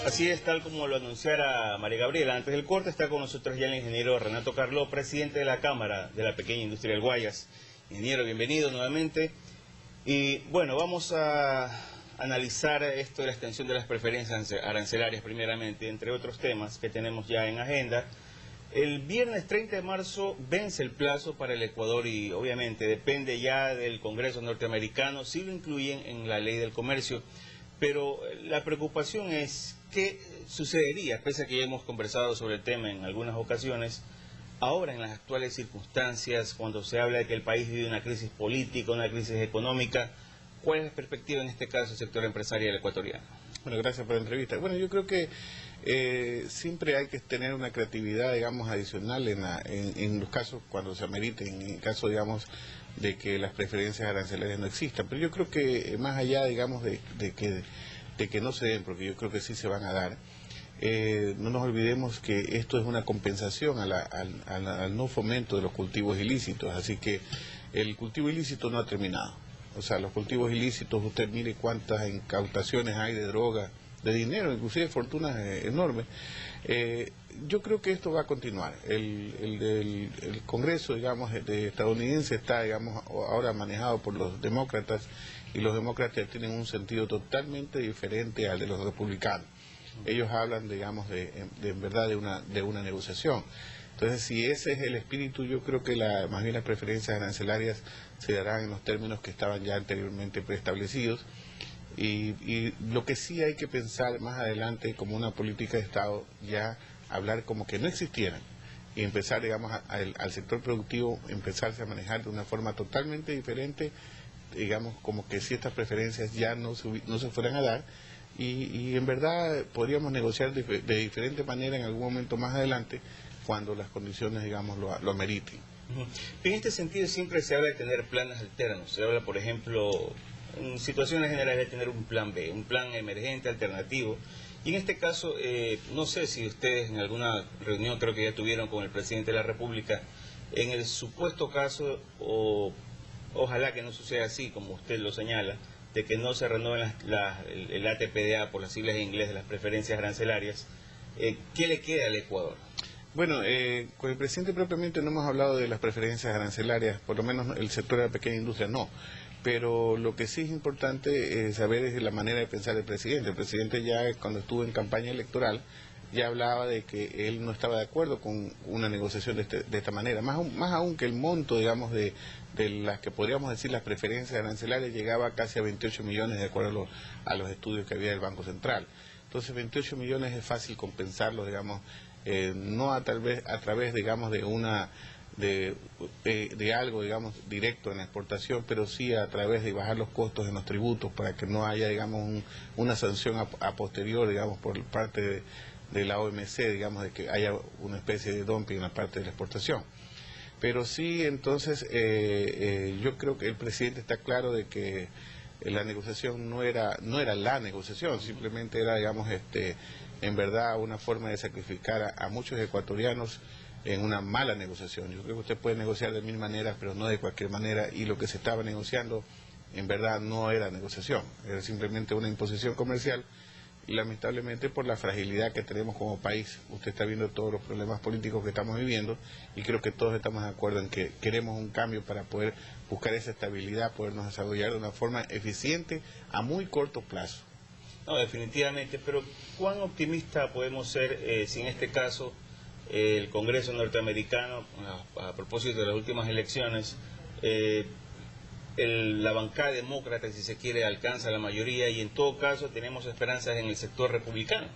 Así es, tal como lo anunciara María Gabriela. Antes del corte está con nosotros ya el ingeniero Renato Carló, presidente de la Cámara de la Pequeña Industria del Guayas. Ingeniero, bienvenido nuevamente. Y bueno, vamos a analizar esto de la extensión de las preferencias arancelarias primeramente, entre otros temas que tenemos ya en agenda. El viernes 30 de marzo vence el plazo para el Ecuador y obviamente depende ya del Congreso norteamericano si lo incluyen en la ley del comercio. Pero la preocupación es qué sucedería, pese a que ya hemos conversado sobre el tema en algunas ocasiones, ahora en las actuales circunstancias, cuando se habla de que el país vive una crisis política, una crisis económica, ¿cuál es la perspectiva en este caso del sector empresarial ecuatoriano? Bueno, gracias por la entrevista. Bueno, yo creo que siempre hay que tener una creatividad, digamos, adicional en los casos cuando se ameriten, en el caso, digamos, de que las preferencias arancelarias no existan. Pero yo creo que más allá, digamos, de que no se den, porque yo creo que sí se van a dar, no nos olvidemos que esto es una compensación al no fomento de los cultivos ilícitos, así que el cultivo ilícito no ha terminado. O sea, los cultivos ilícitos, usted mire cuántas incautaciones hay de droga, de dinero, inclusive fortunas enormes. Yo creo que esto va a continuar. El Congreso, digamos, estadounidense está, digamos, ahora manejado por los demócratas, y los demócratas tienen un sentido totalmente diferente al de los republicanos. Ellos hablan, digamos, en verdad de una negociación. Entonces, si ese es el espíritu, yo creo que más bien las preferencias arancelarias se darán en los términos que estaban ya anteriormente preestablecidos. Y lo que sí hay que pensar más adelante como una política de Estado, ya hablar como que no existieran y empezar, digamos, al sector productivo, empezarse a manejar de una forma totalmente diferente, digamos, como que si estas preferencias ya no se fueran a dar. Y en verdad podríamos negociar de diferente manera en algún momento más adelante, cuando las condiciones, digamos, lo ameriten. En este sentido siempre se habla de tener planes alternos. Se habla, por ejemplo, en situaciones generales de tener un plan B, un plan emergente, alternativo. Y en este caso, no sé si ustedes en alguna reunión, creo que ya tuvieron con el presidente de la República, en el supuesto caso, ojalá que no suceda así, como usted lo señala, de que no se renueven el ATPDA, por las siglas en inglés, de las preferencias arancelarias, ¿qué le queda al Ecuador? Bueno, con el presidente propiamente no hemos hablado de las preferencias arancelarias, por lo menos el sector de la pequeña industria no, pero lo que sí es importante saber es la manera de pensar del presidente. El presidente ya cuando estuvo en campaña electoral ya hablaba de que él no estaba de acuerdo con una negociación de esta manera, más aún que el monto, digamos, de las que podríamos decir las preferencias arancelarias llegaba casi a 28 millones de acuerdo a los estudios que había del Banco Central. Entonces 28 millones es fácil compensarlos, digamos, no a través, digamos, de algo, digamos, directo en la exportación, pero sí a través de bajar los costos en los tributos para que no haya, digamos, una sanción a posterior, digamos, por parte de la OMC, digamos, de que haya una especie de dumping en la parte de la exportación. Pero sí, entonces, yo creo que el presidente está claro de que la negociación no era la negociación, simplemente era, digamos, en verdad una forma de sacrificar a muchos ecuatorianos en una mala negociación. Yo creo que usted puede negociar de mil maneras, pero no de cualquier manera, y lo que se estaba negociando en verdad no era negociación, era simplemente una imposición comercial. Y lamentablemente por la fragilidad que tenemos como país, usted está viendo todos los problemas políticos que estamos viviendo, y creo que todos estamos de acuerdo en que queremos un cambio para poder buscar esa estabilidad, podernos desarrollar de una forma eficiente a muy corto plazo. No, definitivamente, pero ¿cuán optimista podemos ser si en este caso el Congreso norteamericano, a propósito de las últimas elecciones, la bancada demócrata, si se quiere, alcanza la mayoría y en todo caso tenemos esperanzas en el sector republicano?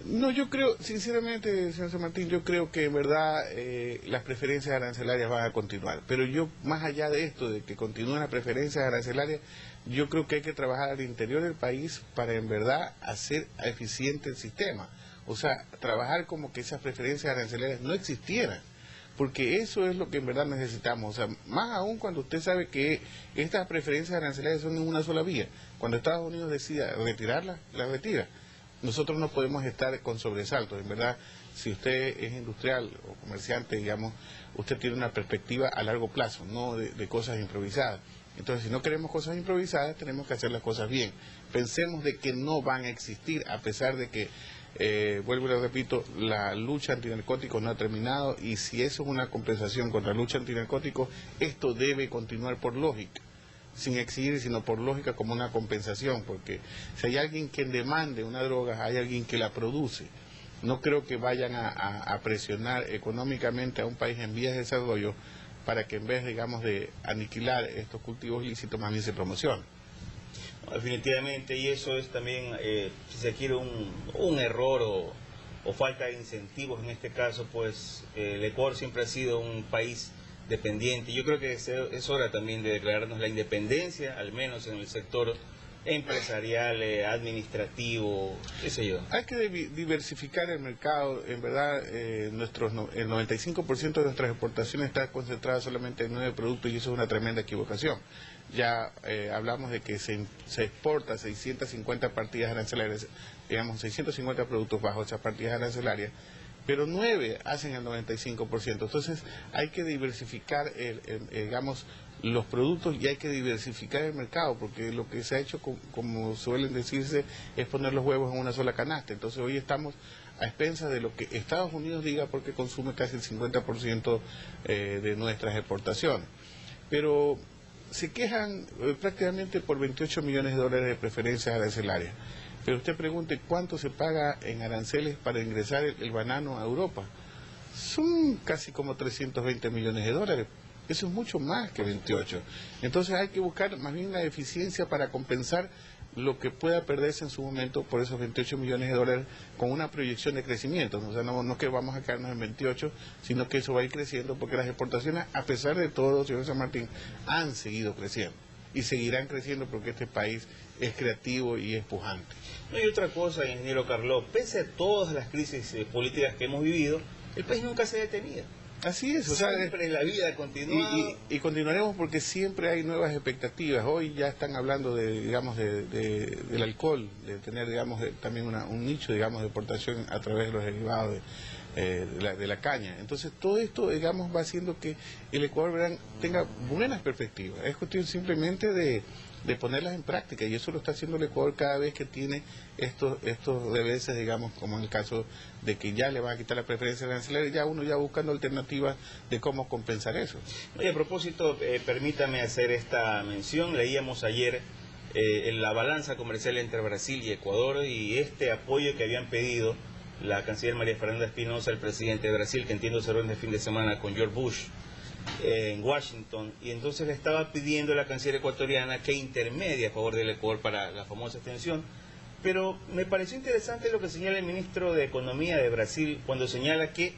No, yo creo, sinceramente, señor San Martín, yo creo que en verdad las preferencias arancelarias van a continuar, pero yo, más allá de esto, de que continúen las preferencias arancelarias, yo creo que hay que trabajar al interior del país para en verdad hacer eficiente el sistema, o sea, trabajar como que esas preferencias arancelarias no existieran, porque eso es lo que en verdad necesitamos, o sea, más aún cuando usted sabe que estas preferencias arancelarias son en una sola vía. Cuando Estados Unidos decida retirarlas, las retira. Nosotros no podemos estar con sobresaltos, en verdad, si usted es industrial o comerciante, digamos, usted tiene una perspectiva a largo plazo, no de cosas improvisadas. Entonces, si no queremos cosas improvisadas, tenemos que hacer las cosas bien. Pensemos de que no van a existir, a pesar de que, vuelvo y lo repito, la lucha antinarcóticos no ha terminado, y si eso es una compensación contra la lucha antinarcóticos, esto debe continuar por lógica, sin exigir, sino por lógica como una compensación, porque si hay alguien que demande una droga, hay alguien que la produce. No creo que vayan a presionar económicamente a un país en vías de desarrollo para que en vez, digamos, de aniquilar estos cultivos ilícitos, más bien se promocione. Definitivamente, y eso es también, si se quiere, un error o falta de incentivos en este caso, pues el Ecuador siempre ha sido un país dependiente. Yo creo que es hora también de declararnos la independencia, al menos en el sector empresarial, administrativo, qué sé yo. Hay que diversificar el mercado. En verdad, el 95% de nuestras exportaciones está concentrada solamente en 9 productos, y eso es una tremenda equivocación. Ya hablamos de que se exporta 650 partidas arancelarias, digamos 650 productos bajo esas partidas arancelarias, pero 9 hacen el 95%. Entonces hay que diversificar, digamos, los productos, y hay que diversificar el mercado, porque lo que se ha hecho, como suelen decirse, es poner los huevos en una sola canasta. Entonces hoy estamos a expensas de lo que Estados Unidos diga, porque consume casi el 50% de nuestras exportaciones. Pero se quejan prácticamente por 28 millones de dólares de preferencias arancelarias. Pero usted pregunte cuánto se paga en aranceles para ingresar el banano a Europa. Son casi como 320 millones de dólares. Eso es mucho más que 28. Entonces hay que buscar más bien la eficiencia para compensar lo que pueda perderse en su momento por esos 28 millones de dólares, con una proyección de crecimiento. O sea, no que vamos a quedarnos en 28, sino que eso va a ir creciendo, porque las exportaciones, a pesar de todo, señor San Martín, han seguido creciendo y seguirán creciendo, porque este país es creativo y es pujante. No hay otra cosa, ingeniero Carlos, pese a todas las crisis políticas que hemos vivido, el país nunca se ha detenido. Así es, siempre la vida continúa. Y continuaremos, porque siempre hay nuevas expectativas. Hoy ya están hablando del alcohol, de tener, digamos, también un nicho, digamos, de exportación a través de los derivados de la caña. Entonces todo esto, digamos, va haciendo que el Ecuador tenga buenas perspectivas. Es cuestión simplemente de ponerlas en práctica, y eso lo está haciendo el Ecuador cada vez que tiene estos reveses, digamos, como en el caso de que ya le van a quitar la preferencia arancelaria, ya uno ya buscando alternativas de cómo compensar eso. Oye, a propósito, permítame hacer esta mención. Leíamos ayer en la balanza comercial entre Brasil y Ecuador, y este apoyo que habían pedido la canciller María Fernanda Espinosa, el presidente de Brasil, que entiendo se reunió el fin de semana con George Bush en Washington, y entonces le estaba pidiendo a la canciller ecuatoriana que intermedie a favor del Ecuador para la famosa extensión. Pero me pareció interesante lo que señala el ministro de Economía de Brasil, cuando señala que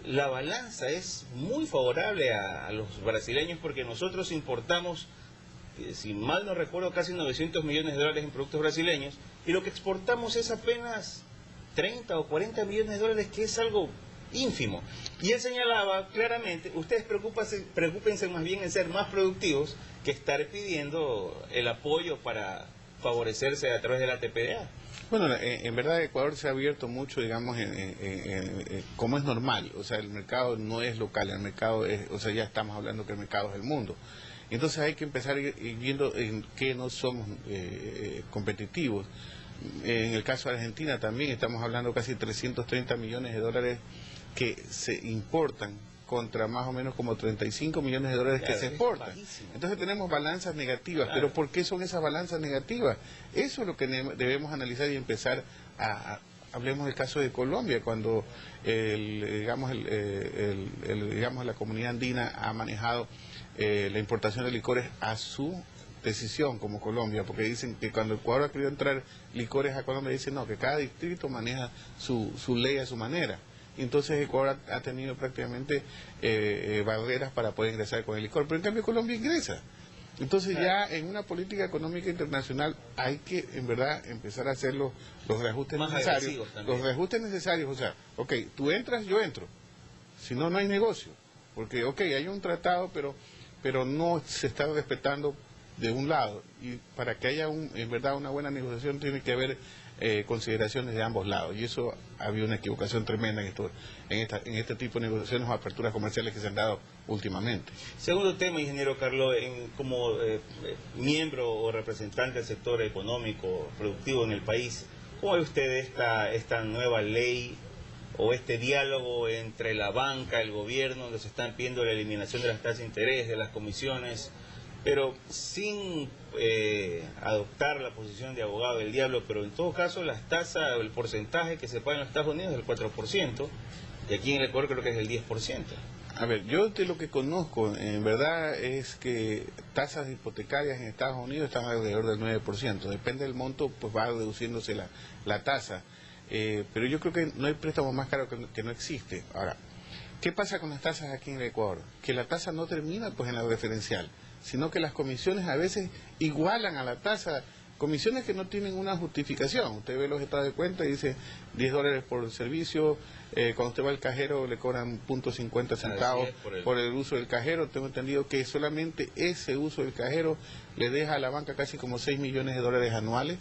la balanza es muy favorable a los brasileños, porque nosotros importamos, si mal no recuerdo, casi 900 millones de dólares en productos brasileños, y lo que exportamos es apenas 30 o 40 millones de dólares, que es algo ínfimo. Y él señalaba claramente, ustedes preocúpense más bien en ser más productivos que estar pidiendo el apoyo para favorecerse a través de la TPDA. Bueno, en verdad Ecuador se ha abierto mucho, digamos, como es normal. O sea, el mercado no es local, el mercado es, o sea, ya estamos hablando que el mercado es el mundo. Entonces hay que empezar a ir viendo en qué no somos competitivos. En el caso de Argentina también estamos hablando casi 330 millones de dólares que se importan, contra más o menos como 35 millones de dólares que se exportan. Entonces tenemos balanzas negativas. Claro. Pero ¿por qué son esas balanzas negativas? Eso es lo que debemos analizar y empezar hablemos del caso de Colombia, cuando digamos la comunidad andina ha manejado la importación de licores a su decisión, como Colombia, porque dicen que cuando Ecuador ha querido entrar licores a Colombia, dicen no, que cada distrito maneja su ley a su manera. Entonces Ecuador ha tenido prácticamente barreras para poder ingresar con el licor, pero en cambio Colombia ingresa. Entonces ya en una política económica internacional hay que en verdad empezar a hacer los reajustes necesarios. Los reajustes necesarios, o sea, ok, tú entras, yo entro. Si no, no hay negocio. Porque, ok, hay un tratado, pero no se está respetando de un lado, y para que haya en verdad una buena negociación tiene que haber consideraciones de ambos lados, y eso había una equivocación tremenda en este tipo de negociaciones o aperturas comerciales que se han dado últimamente. Segundo tema, ingeniero Carlos, como miembro o representante del sector económico, productivo en el país, ¿cómo ve usted esta nueva ley o este diálogo entre la banca, el gobierno, donde se están pidiendo la eliminación de las tasas de interés, de las comisiones, pero sin adoptar la posición de abogado del diablo, pero en todo caso las tasas, el porcentaje que se paga en los Estados Unidos es del 4%, y aquí en el Ecuador creo que es del 10%. A ver, yo de lo que conozco, en verdad, es que tasas hipotecarias en Estados Unidos están alrededor del 9%. Depende del monto, pues va reduciéndose la tasa. Pero yo creo que no hay préstamo más caro que no existe. Ahora, ¿qué pasa con las tasas aquí en el Ecuador? Que la tasa no termina pues en la referencial, sino que las comisiones a veces igualan a la tasa, comisiones que no tienen una justificación. Usted ve los estados de cuenta y dice $10 por el servicio, cuando usted va al cajero le cobran .50 centavos por el uso del cajero. Tengo entendido que solamente ese uso del cajero le deja a la banca casi como $6 millones anuales,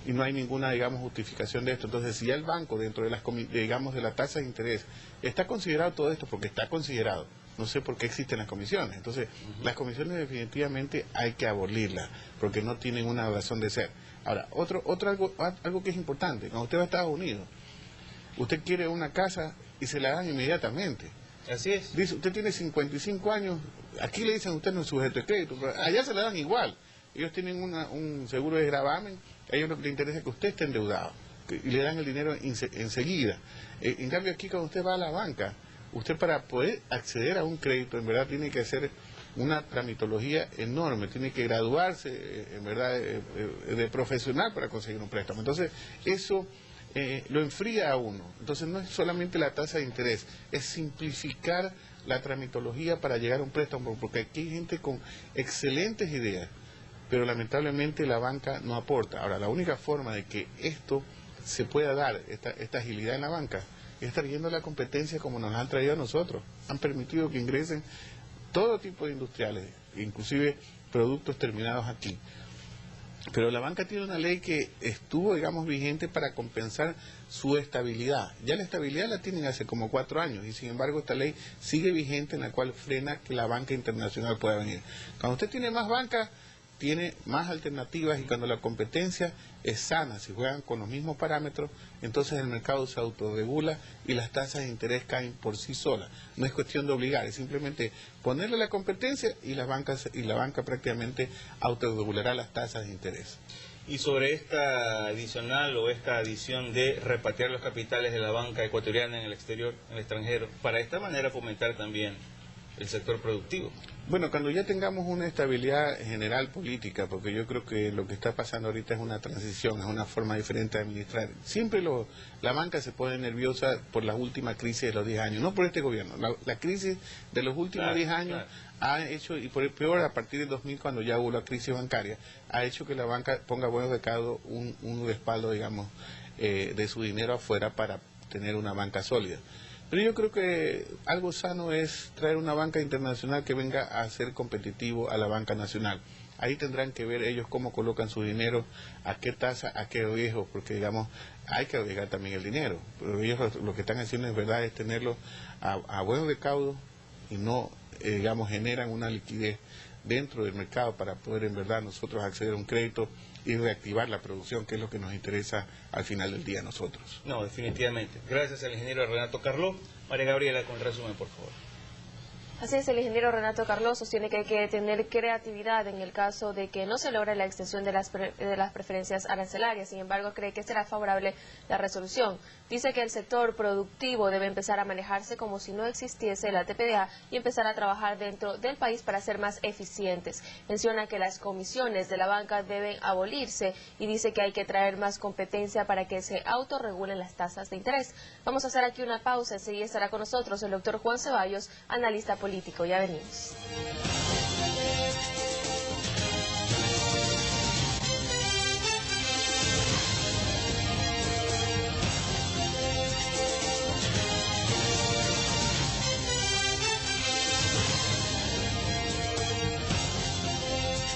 y no hay ninguna, digamos, justificación de esto. Entonces, si ya el banco, dentro de de la tasa de interés, está considerado todo esto, porque está considerado, no sé por qué existen las comisiones. Entonces, las comisiones definitivamente hay que abolirlas, porque no tienen una razón de ser. Ahora, algo que es importante, cuando usted va a Estados Unidos, usted quiere una casa y se la dan inmediatamente. Así es. Dice, usted tiene 55 años, aquí le dicen usted no es sujeto de crédito, pero allá se la dan igual. Ellos tienen un seguro de gravamen, a ellos lo que les interesa es que usted esté endeudado, y le dan el dinero enseguida. En cambio aquí, cuando usted va a la banca, usted para poder acceder a un crédito, en verdad tiene que hacer una tramitología enorme, tiene que graduarse, en verdad, de profesional para conseguir un préstamo. Entonces, eso lo enfría a uno. Entonces, no es solamente la tasa de interés, es simplificar la tramitología para llegar a un préstamo, porque aquí hay gente con excelentes ideas, pero lamentablemente la banca no aporta. Ahora, la única forma de que esto se pueda dar, esta agilidad en la banca, es trayendo la competencia como nos han traído a nosotros. Han permitido que ingresen todo tipo de industriales, inclusive productos terminados aquí. Pero la banca tiene una ley que estuvo, digamos, vigente para compensar su estabilidad. Ya la estabilidad la tienen hace como 4 años, y sin embargo esta ley sigue vigente, en la cual frena que la banca internacional pueda venir. Cuando usted tiene más banca, tiene más alternativas, y cuando la competencia es sana, si juegan con los mismos parámetros, entonces el mercado se autorregula y las tasas de interés caen por sí solas. No es cuestión de obligar, es simplemente ponerle la competencia, y la banca prácticamente autorregulará las tasas de interés. Y sobre esta adicional o esta adición de repatriar los capitales de la banca ecuatoriana en el exterior, en el extranjero, para de esta manera fomentar también el sector productivo. Bueno, cuando ya tengamos una estabilidad general política, porque yo creo que lo que está pasando ahorita es una transición, es una forma diferente de administrar. Siempre la banca se pone nerviosa por la última crisis de los 10 años, no por este gobierno. La crisis de los últimos 10 años ha hecho, y por el peor a partir del 2000, cuando ya hubo la crisis bancaria, ha hecho que la banca ponga buen recaudo, un respaldo, digamos, de su dinero afuera para tener una banca sólida. Pero yo creo que algo sano es traer una banca internacional que venga a ser competitivo a la banca nacional. Ahí tendrán que ver ellos cómo colocan su dinero, a qué tasa, a qué riesgo, porque digamos, hay que arriesgar también el dinero. Pero ellos lo que están haciendo en verdad es tenerlo a buen recaudo, y no, digamos, generan una liquidez dentro del mercado para poder en verdad nosotros acceder a un crédito y reactivar la producción, que es lo que nos interesa al final del día a nosotros. No, definitivamente. Gracias al ingeniero Renato Carlos. María Gabriela, con resumen, por favor. Así es, el ingeniero Renato Carlos sostiene que hay que tener creatividad en el caso de que no se logre la extensión de las preferencias arancelarias. Sin embargo, cree que será favorable la resolución. Dice que el sector productivo debe empezar a manejarse como si no existiese la TPDA y empezar a trabajar dentro del país para ser más eficientes. Menciona que las comisiones de la banca deben abolirse y dice que hay que traer más competencia para que se autorregulen las tasas de interés. Vamos a hacer aquí una pausa. Enseguida estará con nosotros el doctor Juan Ceballos, analista político. Ya venimos.